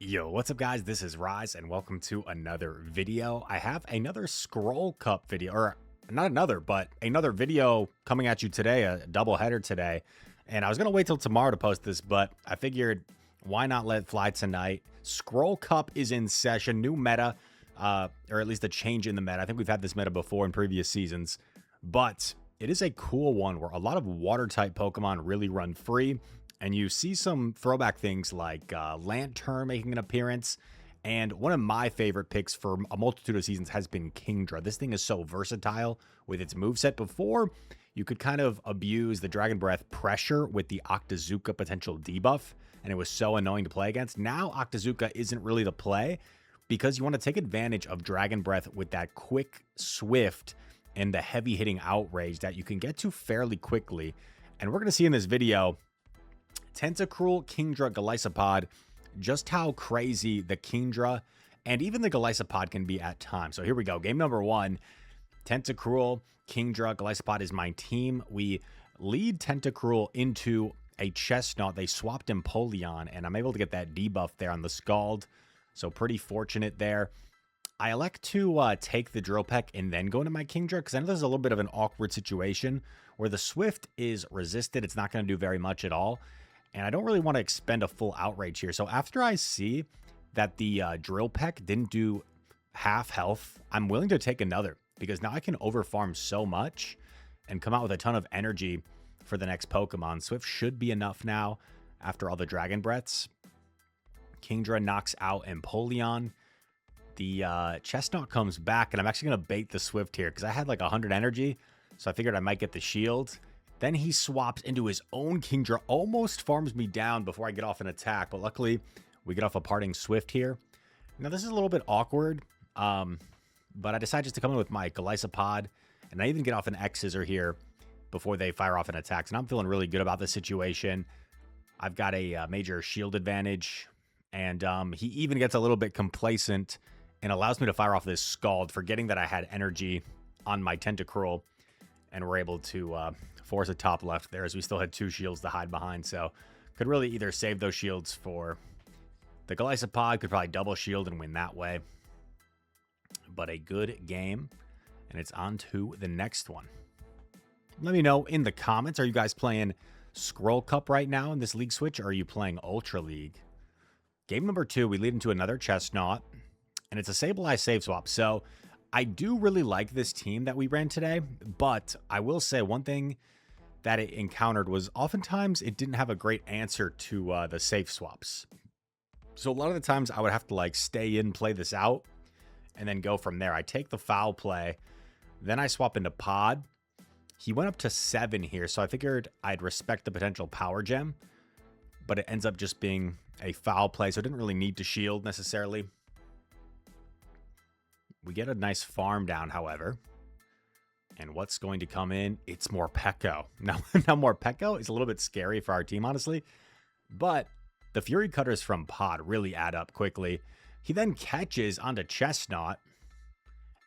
Yo, what's up guys? This is Rise and welcome to another video. I have another Scroll Cup video, or not another, but another video coming at you today, a double header today. And I was going to wait till tomorrow to post this, but I figured why not let it fly tonight? Scroll Cup is in session, new meta, or at least a change in the meta. I think we've had this meta before in previous seasons, but it is a cool one where a lot of water type Pokemon really run free. And you see some throwback things like Lantern making an appearance. And one of my favorite picks for a multitude of seasons has been Kingdra. This thing is so versatile with its moveset. Before, you could kind of abuse the Dragon Breath pressure with the Octazooka potential debuff. And it was so annoying to play against. Now, Octazooka isn't really the play because you want to take advantage of Dragon Breath with that quick, swift, and the heavy hitting outrage that you can get to fairly quickly. And we're going to see in this video Tentacruel, Kingdra, Golisopod, just how crazy the Kingdra and even the Golisopod can be at times. So here we go. Game number one, Tentacruel, Kingdra, Golisopod is my team. We lead Tentacruel into a Chestnaught. They swapped Empoleon, and I'm able to get that debuff there on the Scald. So pretty fortunate there. I elect to take the Drill Peck and then go into my Kingdra because I know there's a little bit of an awkward situation where the Swift is resisted. It's not going to do very much at all. And I don't really want to expend a full outrage here. So after I see that the Drill Peck didn't do half health, I'm willing to take another because now I can overfarm so much and come out with a ton of energy for the next Pokemon. Swift should be enough now after all the Dragon Breaths. Kingdra knocks out Empoleon. The Chestnaught comes back, and I'm actually going to bait the Swift here because I had like 100 energy, so I figured I might get the shield. Then he swaps into his own Kingdra, almost farms me down before I get off an attack, but luckily we get off a parting Swift here. Now this is a little bit awkward, but I decided just to come in with my Golisopod, and I even get off an X-Scissor here before they fire off an attack, and I'm feeling really good about this situation. I've got a major shield advantage, and he even gets a little bit complacent and allows me to fire off this Scald, forgetting that I had energy on my Tentacruel, and we're able to force a top left there as we still had two shields to hide behind. So could really either save those shields for the Golisopod, could probably double shield and win that way. But a good game, and it's on to the next one. Let me know in the comments, are you guys playing Scroll Cup right now in this league switch, or are you playing Ultra League? Game number two, we lead into another Chestnaught, and it's a Sableye save swap. So I do really like this team that we ran today, but I will say one thing that it encountered was oftentimes it didn't have a great answer to the safe swaps. So a lot of the times I would have to like stay in, play this out, and then go from there. I take the foul play, then I swap into Pod. He went up to 7 here, so I figured I'd respect the potential power gem, but it ends up just being a foul play, so it didn't really need to shield necessarily. We get a nice farm down, however. And what's going to come in? It's Morpeko. Now Morpeko is a little bit scary for our team, honestly. But the Fury Cutters from Pod really add up quickly. He then catches onto Chestnaught.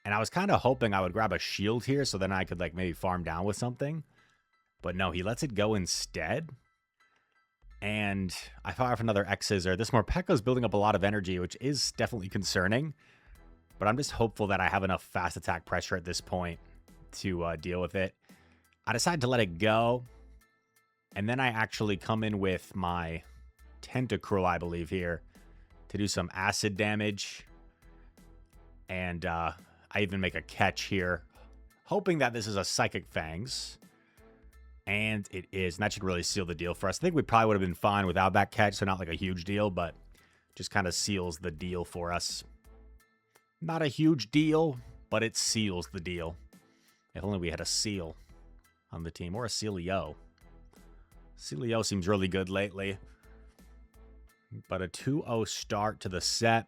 And I was kind of hoping I would grab a shield here so then I could like maybe farm down with something. But no, he lets it go instead. And I fire off another X-Scissor. This Morpeko is building up a lot of energy, which is definitely concerning. But I'm just hopeful that I have enough fast attack pressure at this point to deal with it. I decided to let it go. And then I actually come in with my Tentacruel, I believe, here to do some acid damage. And I even make a catch here, hoping that this is a Psychic Fangs. And it is. And that should really seal the deal for us. I think we probably would have been fine without that catch, so not like a huge deal, but just kind of seals the deal for us. Not a huge deal, but it seals the deal. If only we had a seal on the team, or a Sealeo. Sealeo seems really good lately. But a 2-0 start to the set.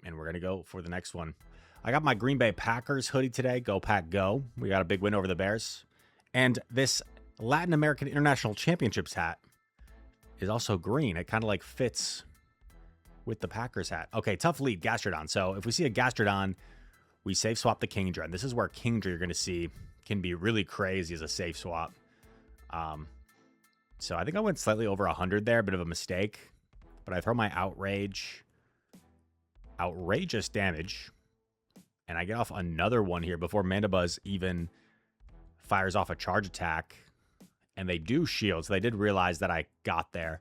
And we're going to go for the next one. I got my Green Bay Packers hoodie today. Go Pack Go. We got a big win over the Bears. And this Latin American International Championships hat is also green. It kind of like fits with the Packers hat. Okay, tough lead, Gastrodon. So if we see a Gastrodon, we safe swap the Kingdra. And this is where Kingdra, you're going to see, can be really crazy as a safe swap. So I think I went slightly over 100 there, a bit of a mistake. But I throw my outrage. Outrageous damage. And I get off another one here before Mandibuzz even fires off a charge attack. And they do shield, so they did realize that I got there.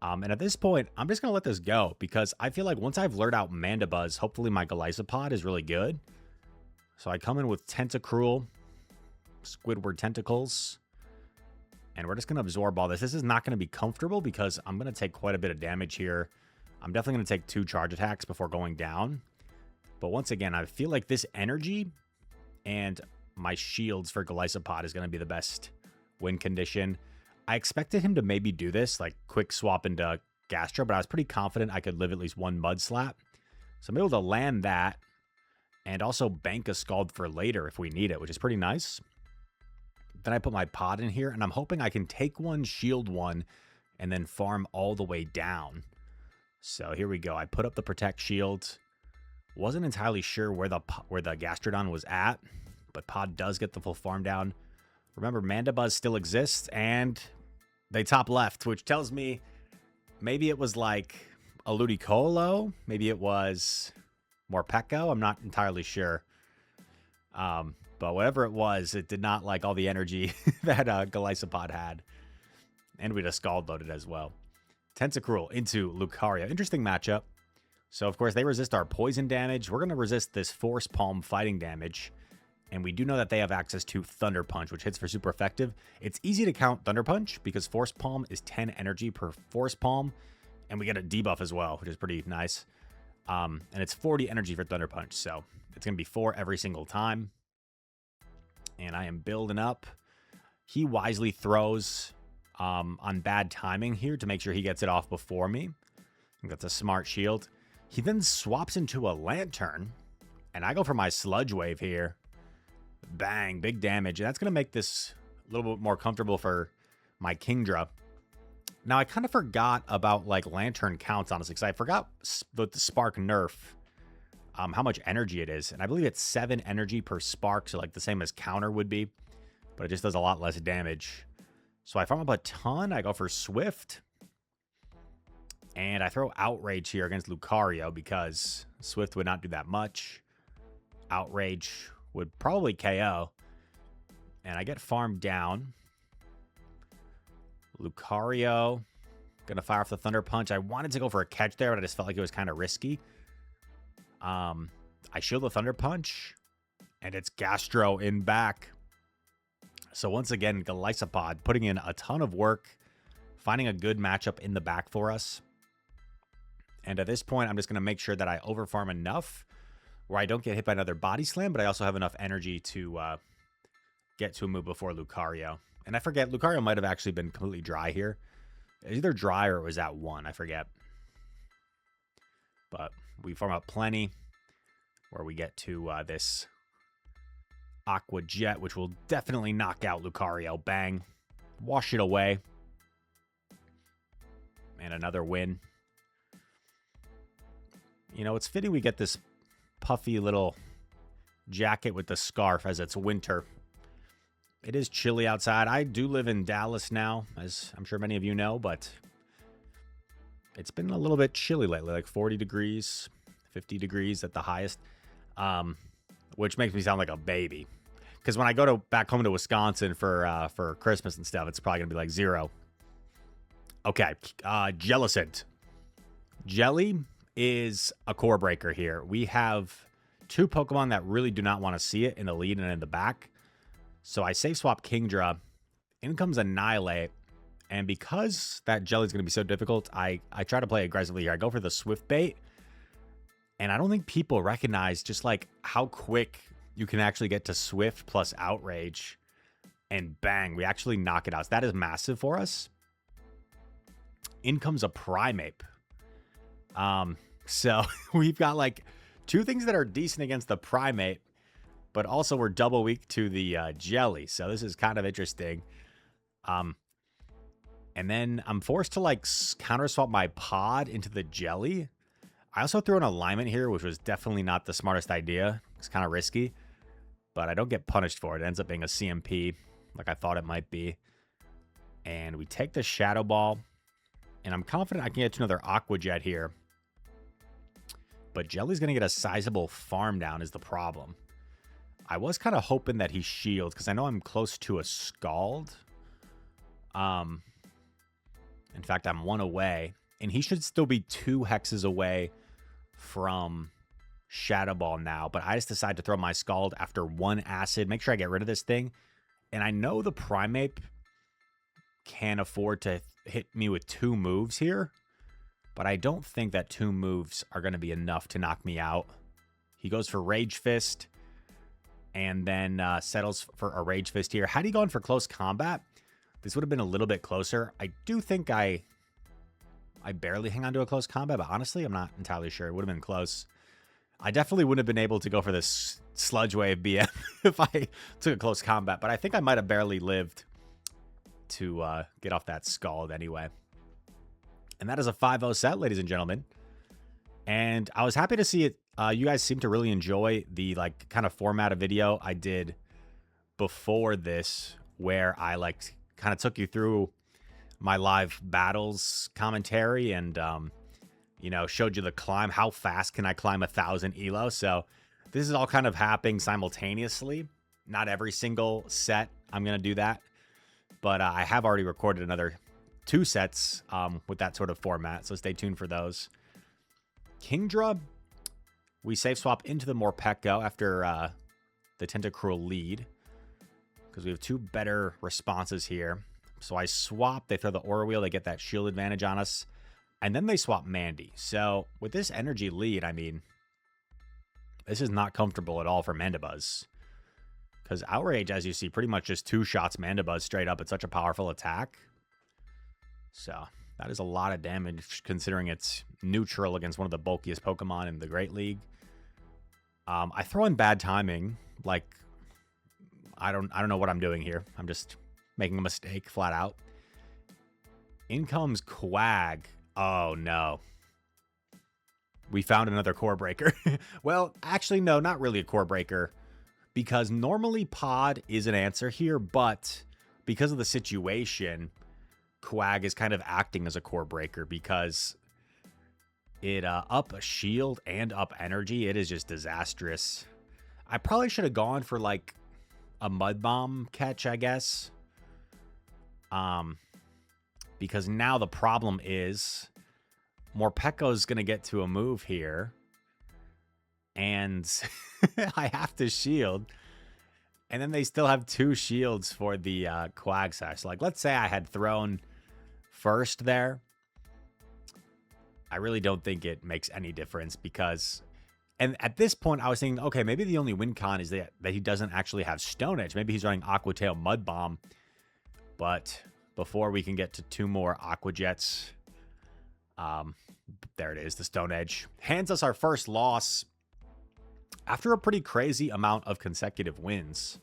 And at this point, I'm just going to let this go because I feel like once I've lured out Mandibuzz, hopefully my Golisopod is really good. So I come in with Tentacruel, Squidward Tentacles, and we're just going to absorb all this. This is not going to be comfortable because I'm going to take quite a bit of damage here. I'm definitely going to take 2 charge attacks before going down. But once again, I feel like this energy and my shields for Golisopod is going to be the best win condition. I expected him to maybe do this, like quick swap into Gastro, but I was pretty confident I could live at least 1 Mud Slap. So I'm able to land that and also bank a Scald for later if we need it, which is pretty nice. Then I put my pod in here, and I'm hoping I can take 1, shield 1, and then farm all the way down. So here we go. I put up the Protect Shield. Wasn't entirely sure where the Gastrodon was at, but pod does get the full farm down. Remember, Mandibuzz still exists, and they top left, which tells me maybe it was like a Ludicolo. Maybe it was Morpeko. I'm not entirely sure. But whatever it was, it did not like all the energy that Golisopod had. And we just Scald loaded as well. Tentacruel into Lucario. Interesting matchup. So, of course, they resist our poison damage. We're going to resist this Force Palm fighting damage. And we do know that they have access to Thunder Punch, which hits for super effective. It's easy to count Thunder Punch because Force Palm is 10 energy per Force Palm. And we get a debuff as well, which is pretty nice. And it's 40 energy for Thunder Punch. So it's going to be 4 every single time. And I am building up. He wisely throws on bad timing here to make sure he gets it off before me. I think that's a smart shield. He then swaps into a Lantern. And I go for my Sludge Wave here. Bang, big damage. And that's going to make this a little bit more comfortable for my Kingdra. Now, I kind of forgot about, like, Lantern counts, honestly, because I forgot the Spark nerf, how much energy it is. And I believe it's 7 energy per Spark, so, like, the same as Counter would be. But it just does a lot less damage. So I farm up a ton. I go for Swift. And I throw Outrage here against Lucario because Swift would not do that much. Outrage would probably KO. And I get farmed down. Lucario. Gonna fire off the Thunder Punch. I wanted to go for a catch there, but I just felt like it was kind of risky. I shield the Thunder Punch. And it's Gastro in back. So once again, Golisopod putting in a ton of work. Finding a good matchup in the back for us. And at this point, I'm just going to make sure that I overfarm enough where I don't get hit by another Body Slam, but I also have enough energy to get to a move before Lucario. And I forget, Lucario might have actually been completely dry here. It was either dry or it was at 1, I forget. But we farm up plenty where we get to this Aqua Jet, which will definitely knock out Lucario. Bang. Wash it away. And another win. You know, it's fitting we get this puffy little jacket with the scarf as it's winter. It is chilly outside. I do live in Dallas now, as I'm sure many of you know, but it's been a little bit chilly lately, like 40 degrees, 50 degrees at the highest, which makes me sound like a baby. Because when I go back home to Wisconsin for Christmas and stuff, it's probably going to be like 0. Okay, Jellicent. Jelly is a core breaker here. We have 2 Pokemon that really do not want to see it in the lead and in the back. So I safe swap Kingdra. In comes Annihilate. And because that Jelly is going to be so difficult, I try to play aggressively here. I go for the Swift Bait. And I don't think people recognize just like how quick you can actually get to Swift plus Outrage. And bang, we actually knock it out. So that is massive for us. In comes a Primeape. So we've got like 2 things that are decent against the Primeape, but also we're double weak to the Jelly. So this is kind of interesting. And then I'm forced to like counter swap my pod into the Jelly. I also threw an alignment here, which was definitely not the smartest idea. It's kind of risky, but I don't get punished for it. It ends up being a CMP like I thought it might be. And we take the Shadow Ball. And I'm confident I can get to another Aqua Jet here. But Jelly's going to get a sizable farm down is the problem. I was kind of hoping that he shields because I know I'm close to a Scald. In fact, I'm 1 away. And he should still be 2 hexes away from Shadow Ball now. But I just decided to throw my Scald after 1 Acid. Make sure I get rid of this thing. And I know the Primeape can afford to hit me with 2 moves here. But I don't think that 2 moves are going to be enough to knock me out. He goes for Rage Fist. And then settles for a Rage Fist here. Had he gone for close combat, this would have been a little bit closer. I do think I barely hang on to a close combat, but honestly, I'm not entirely sure. It would have been close. I definitely wouldn't have been able to go for this Sludge Wave BM if I took a close combat, but I think I might have barely lived to get off that Scald anyway. And that is a 5-0 set, ladies and gentlemen. And I was happy to see it. You guys seem to really enjoy the like kind of format of video I did before this, where I like kind of took you through my live battles commentary and you know, showed you the climb. How fast can I climb 1,000 elo? So this is all kind of happening simultaneously. Not every single set I'm gonna do that, but I have already recorded another 2 sets with that sort of format. So stay tuned for those. Kingdra, we safe swap into the Morpeko after the Tentacruel lead because we have 2 better responses here. So I swap, they throw the Aura Wheel, they get that shield advantage on us, and then they swap Mandy. So with this energy lead, I mean, this is not comfortable at all for Mandibuzz because Outrage, as you see, pretty much just 2 shots Mandibuzz straight up. It's such a powerful attack. So that is a lot of damage considering it's neutral against one of the bulkiest Pokemon in the Great League. I throw in bad timing. Like, I don't know what I'm doing here. I'm just making a mistake flat out. In comes Quag. Oh, no. We found another Core Breaker. Well, actually, no, not really a Core Breaker. Because normally Pod is an answer here, but because of the situation, Quag is kind of acting as a Core Breaker because it up a shield and up energy. It is just disastrous. I probably should have gone for like a Mud Bomb catch, I guess. Because now the problem is Morpeko's going to get to a move here. And I have to shield. And then they still have 2 shields for the Quagsire. So like, let's say I had thrown first there. I really don't think it makes any difference because, and at this point I was thinking, okay, maybe the only win con is that he doesn't actually have Stone Edge. Maybe he's running Aqua Tail Mud Bomb. But before we can get to 2 more Aqua Jets, there it is, the Stone Edge. Hands us our first loss after a pretty crazy amount of consecutive wins,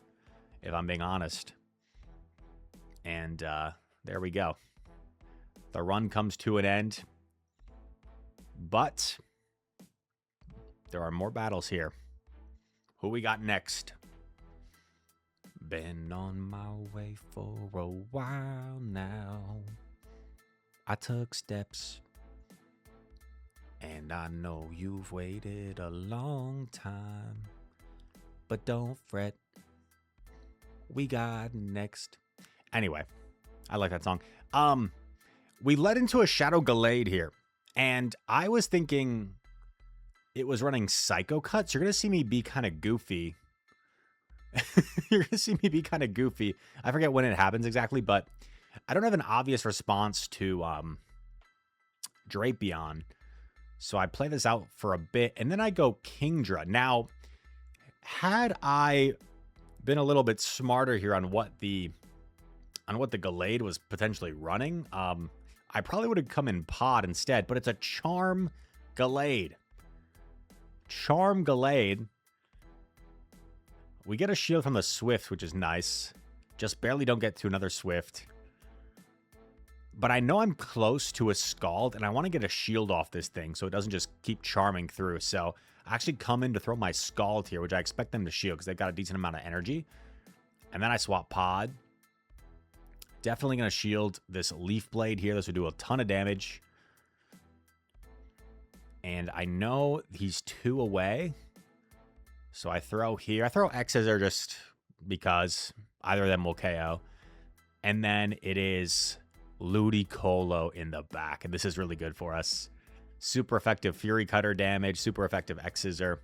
if I'm being honest. And there we go. The run comes to an end. But there are more battles here. Who we got next? Been on my way for a while now. I took steps. And I know you've waited a long time. But don't fret. We got next. Anyway, I like that song. We led into a Shadow Gallade here. And I was thinking it was running Psycho Cuts. You're going to see me be kind of goofy. You're going to see me be kind of goofy. I forget when it happens exactly, but I don't have an obvious response to Drapion. So I play this out for a bit, and then I go Kingdra. Now, had I been a little bit smarter here on what the Gallade was potentially running, I probably would have come in Pod instead, but it's a Charm Gallade. Charm Gallade. We get a shield from the Swift, which is nice. Just barely don't get to another Swift. But I know I'm close to a Scald, and I want to get a shield off this thing so it doesn't just keep charming through. So I actually come in to throw my Scald here, which I expect them to shield because they've got a decent amount of energy. And then I swap Pod. Definitely going to shield this Leaf Blade here. This would do a ton of damage. And I know he's 2 away. So I throw here. I throw X's are just because either of them will KO. And then it is Ludicolo in the back. And this is really good for us. Super effective Fury Cutter damage. Super effective X-Scissor.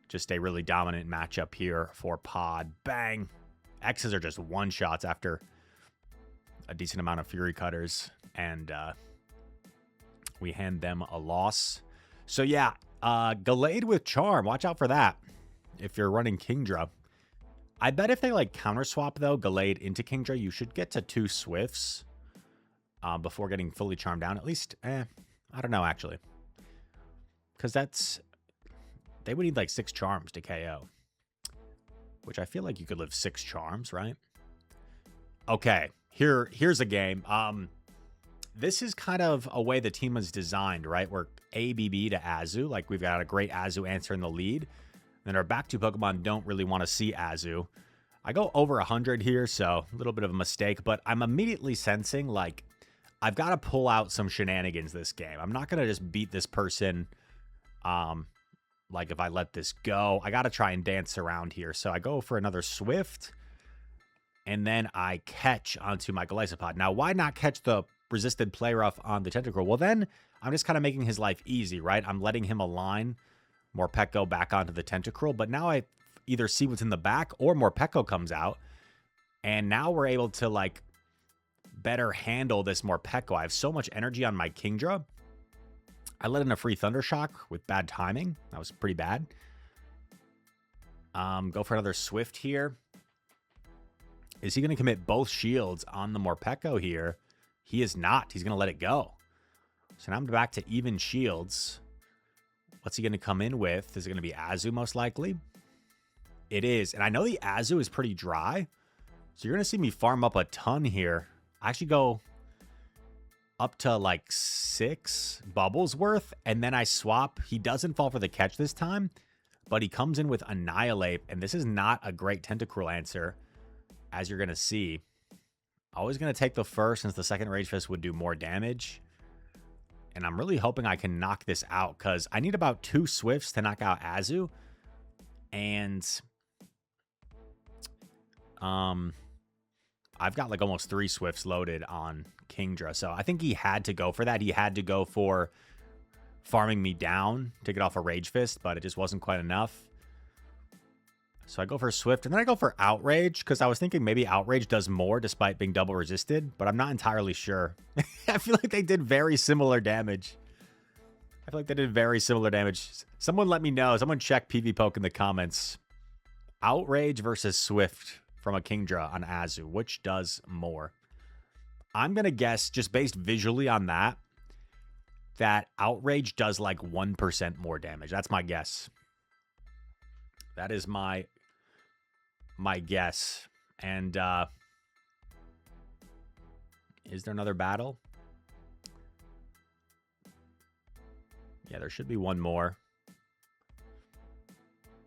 Just a really dominant matchup here for Pod. Bang. X's are just one-shots after a decent amount of Fury Cutters. And we hand them a loss. So yeah, Gallade with Charm. Watch out for that if you're running Kingdra. I bet if they like counter swap though, Gallade into Kingdra, you should get to 2 Swifts before getting fully charmed down. At least, I don't know actually. Because they would need like 6 charms to KO. Which I feel like you could live 6 charms, right? Okay, here's a game. This is kind of a way the team was designed, right? We're ABB to Azu. Like, we've got a great Azu answer in the lead. And our back 2 Pokemon don't really want to see Azu. I go over 100 here, so a little bit of a mistake. But I'm immediately sensing, like, I've got to pull out some shenanigans this game. I'm not going to just beat this person, like, if I let this go. I got to try and dance around here. So I go for another Swift. And then I catch onto my Golisopod. Now, why not catch the resisted play rough on the Tentacruel? Well, then I'm just kind of making his life easy, right? I'm letting him align Morpeko back onto the Tentacruel, but now I either see what's in the back or Morpeko comes out, and now we're able to like better handle this Morpeko. I have so much energy on my Kingdra. I let in a free Thundershock with bad timing. That was pretty bad. Go for another Swift here. Is he going to commit both shields on the Morpeko here? He is not. He's going to let it go. So now I'm back to even shields. What's he going to come in with? Is it going to be Azu most likely? It is. And I know the Azu is pretty dry. So you're going to see me farm up a ton here. I actually go up to like 6 bubbles worth. And then I swap. He doesn't fall for the catch this time. But he comes in with Annihilate. And this is not a great Tentacruel answer, as you're going to see. Always going to take the first, since the second Rage Fist would do more damage. And I'm really hoping I can knock this out, because I need about 2 Swifts to knock out Azu. And I've got like almost 3 Swifts loaded on Kingdra. So I think he had to go for that. He had to go for farming me down to get off a Rage Fist, but it just wasn't quite enough. So I go for Swift, and then I go for Outrage, because I was thinking maybe Outrage does more despite being double resisted, but I'm not entirely sure. I feel like they did very similar damage. Someone let me know. Someone check PvPoke in the comments. Outrage versus Swift from a Kingdra on Azu. Which does more? I'm going to guess, just based visually on that Outrage does like 1% more damage. That's my guess. That is my guess. And is there another battle? Yeah, there should be one more.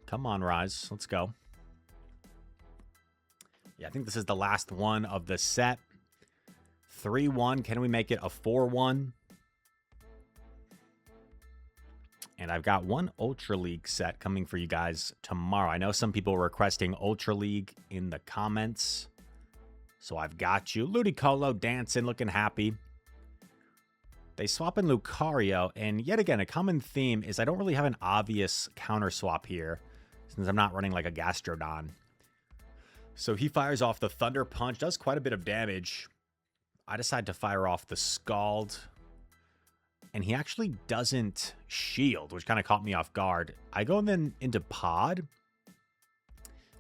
Come on, Rise. Let's go. Yeah, I think this is the last one of the set. 3-1. Can we make it a 4-1? And I've got one Ultra League set coming for you guys tomorrow. I know some people were requesting Ultra League in the comments. So I've got you. Ludicolo dancing, looking happy. They swap in Lucario. And yet again, a common theme is I don't really have an obvious counter swap here, since I'm not running like a Gastrodon. So he fires off the Thunder Punch. Does quite a bit of damage. I decide to fire off the Scald. And he actually doesn't shield, which kind of caught me off guard. I go then into Pod.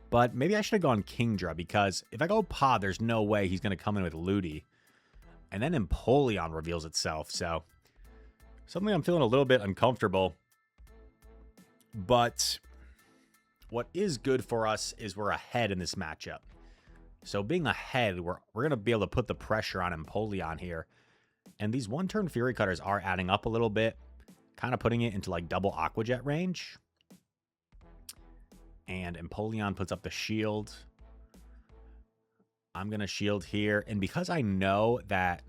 But maybe I should have gone Kingdra, because if I go Pod, there's no way he's going to come in with Ludi. And then Empoleon reveals itself. So suddenly I'm feeling a little bit uncomfortable. But what is good for us is we're ahead in this matchup. So being ahead, we're going to be able to put the pressure on Empoleon here. And these one-turn Fury Cutters are adding up a little bit, kind of putting it into like double Aqua Jet range. And Empoleon puts up the shield. I'm going to shield here. And because I know that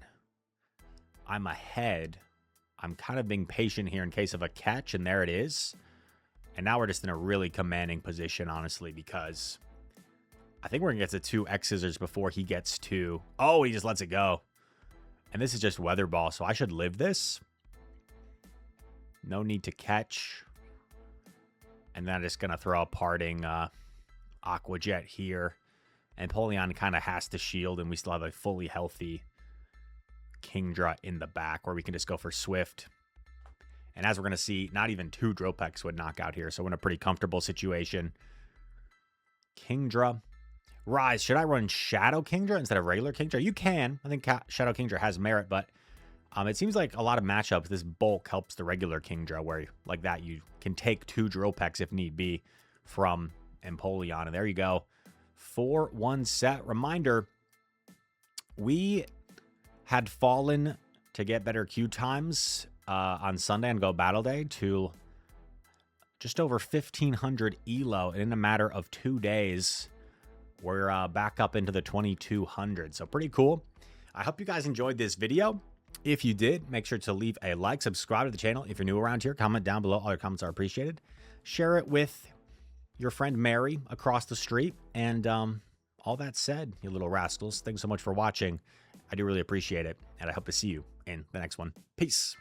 I'm ahead, I'm kind of being patient here in case of a catch. And there it is. And now we're just in a really commanding position, honestly, because I think we're going to get to 2 X Scissors before he gets to... Oh, he just lets it go. And this is just Weather Ball, so I should live this. No need to catch. And then I'm just going to throw a parting Aqua Jet here. And Polion kind of has to shield, and we still have a fully healthy Kingdra in the back where we can just go for Swift. And as we're going to see, not even 2 Dropeks would knock out here, so we're in a pretty comfortable situation. Kingdra. Rise. Should I run Shadow Kingdra instead of regular Kingdra? You can. I think Shadow Kingdra has merit, but it seems like a lot of matchups, this bulk helps the regular Kingdra, where like that you can take 2 Dropeks if need be from Empoleon. And there you go. 4-1 set. Reminder, we had fallen to get better queue times on Sunday and Go Battle Day to just over 1,500 ELO. And in a matter of 2 days, we're back up into the 2,200. So pretty cool. I hope you guys enjoyed this video. If you did, make sure to leave a like, subscribe to the channel. If you're new around here, comment down below. All your comments are appreciated. Share it with your friend Mary across the street. And all that said, you little rascals, thanks so much for watching. I do really appreciate it. And I hope to see you in the next one. Peace.